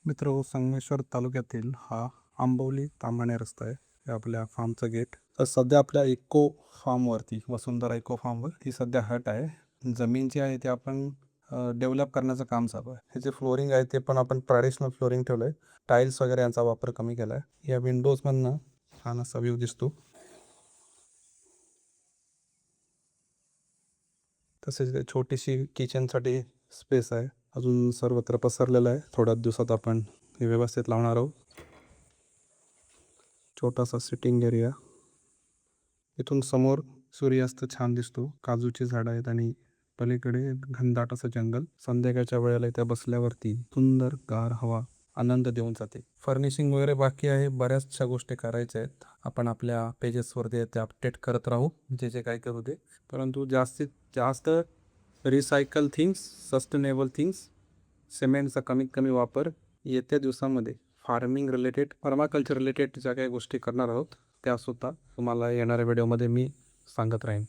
मित्र संगमेश्वर तालुक्यातील हा आंबवली तांबणे रस्ता आहे. हे आपल्या फार्मचं गेट. तर सध्या आपल्या इको फार्मवरती वसुंधरा इको फार्मवर ही सध्या हट आहे. जमीन जी आहे ते आपण डेव्हलप करण्याचं काम चालू आहे. हे जे फ्लोरिंग आहे ते पण आपण ट्रॅडिशनल फ्लोरिंग ठेवलं आहे. टाईल्स वगैरे यांचा वापर कमी केला आहे. या विंडोजमधनं छान असा व्ह्यू दिसतो. तसेच छोटीशी किचनसाठी स्पेस आहे. अजून सर्वत्र पसरलेलं आहे. थोड्याच दिवसात आपण हे व्यवस्थित लावणार आहोत. छोटासा सिटिंग एरिया. इथून समोर सूर्यास्त छान दिसतो. काजूची झाडं आहेत आणि पलीकडे घनदाट असं जंगल. संध्याकाळच्या वेळेला इथे बसल्यावरती सुंदर गार हवा आनंद देऊन जाते. फर्निशिंग वगैरे बाकी आहे. बऱ्याचशा गोष्टी करायच्या आहेत. आपण आपल्या पेजेसवरती ते अपडेट करत राहू, जे जे काय करू दे. परंतु जास्तीत जास्त रिसायकल थिंग्स, सस्टेनेबल थिंग्स, सिमेंटचा कमीत कमी वापर येत्या दिवसांमध्ये फार्मिंग रिलेटेड, पर्माकल्चर रिलेटेड ज्या काही गोष्टी करणार आहोत त्यासुद्धा तुम्हाला येणाऱ्या व्हिडिओमध्ये मी सांगत राहीन.